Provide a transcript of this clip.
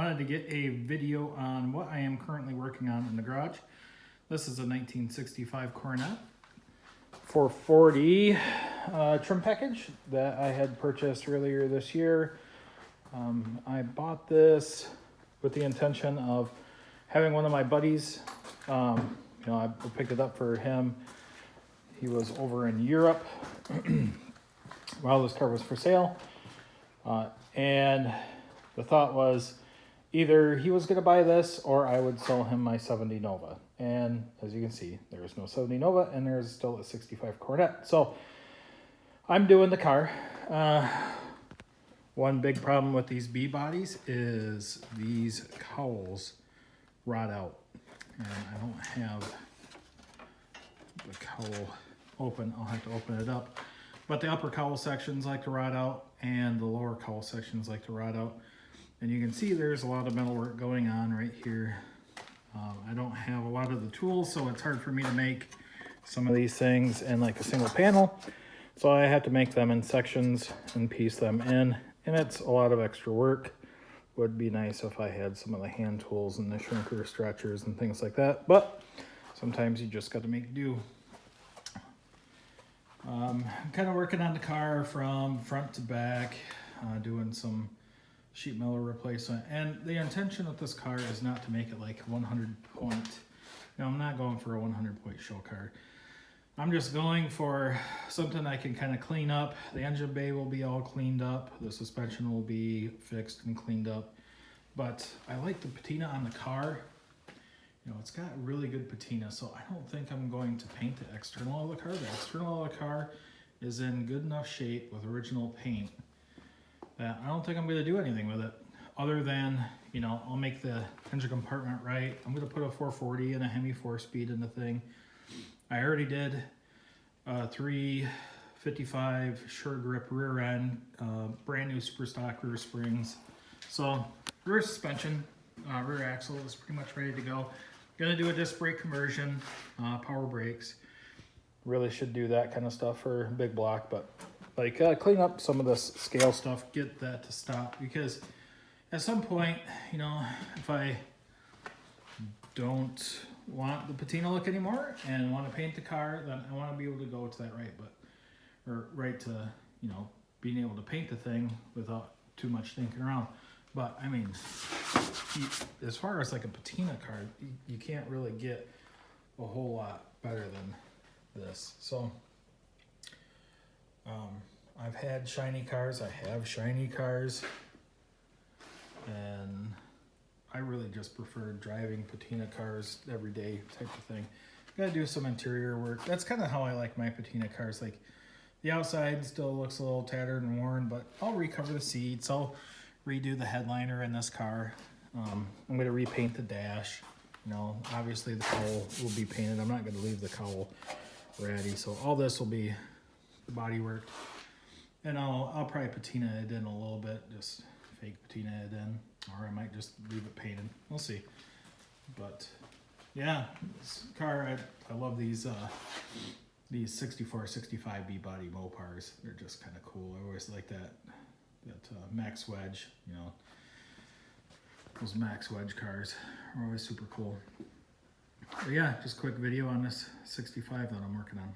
wanted to get a video on what I am currently working on in the garage. This is a 1965 Coronet 440 trim package that I had purchased earlier this year. I bought this with the intention of having one of my buddies, I picked it up for him. He was over in Europe while this car was for sale. And the thought was either he was going to buy this or I would sell him my 70 Nova. And as you can see, there is no 70 Nova and there's still a 65 Coronet. So I'm doing the car. One big problem with these B bodies is these cowls rot out. And I don't have the cowl open. I'll have to open it up. But the upper cowl sections like to rot out and the lower cowl sections like to rot out. And you can see there's a lot of metal work going on right here. I don't have a lot of the tools, so it's hard for me to make some of these things in like a single panel. So I have to make them in sections and piece them in. And it's a lot of extra work. Would be nice if I had some of the hand tools and the shrinker stretchers and things like that. But sometimes you just got to make do. I'm kind of working on the car from front to back, doing some sheet metal replacement. And the intention of this car is not to make it like 100 point. I'm not going for a 100 point show car. I'm just going for something I can kind of clean up. The engine bay will be all cleaned up. The suspension will be fixed and cleaned up. But I like the patina on the car. It's got really good patina, so I don't think I'm going to paint the external of the car. The external of the car is in good enough shape with original paint that I don't think I'm going to do anything with it other than, I'll make the engine compartment right. I'm going to put a 440 and a Hemi 4-speed in the thing. I already did 355 Sure Grip rear end, brand new super stock rear springs. So rear suspension, rear axle is pretty much ready to go. Gonna do a disc brake conversion, power brakes. Really should do that kind of stuff for a big block, but like clean up some of this scale stuff, get that to stop, because at some point, if I don't want the patina look anymore and want to paint the car, then I want to be able to go to that right to being able to paint the thing without too much thinking around. But I mean, as far as like a patina car, you can't really get a whole lot better than this. So I've had shiny cars, I have shiny cars, and I really just prefer driving patina cars every day type of thing. Gotta do some interior work. That's kind of how I like my patina cars. Like the outside still looks a little tattered and worn, but I'll recover the seats. I'll redo the headliner in this car. I'm gonna repaint the dash. Obviously the cowl will be painted. I'm not gonna leave the cowl ratty. So all this will be the body work. And I'll probably patina it in a little bit, just fake patina it in. Or I might just leave it painted. We'll see. But yeah, this car, I love these 64, 65 B body Mopars. They're just kind of cool. I always like that Max Wedge, those Max Wedge cars are always super cool. But yeah, just quick video on this 65 that I'm working on.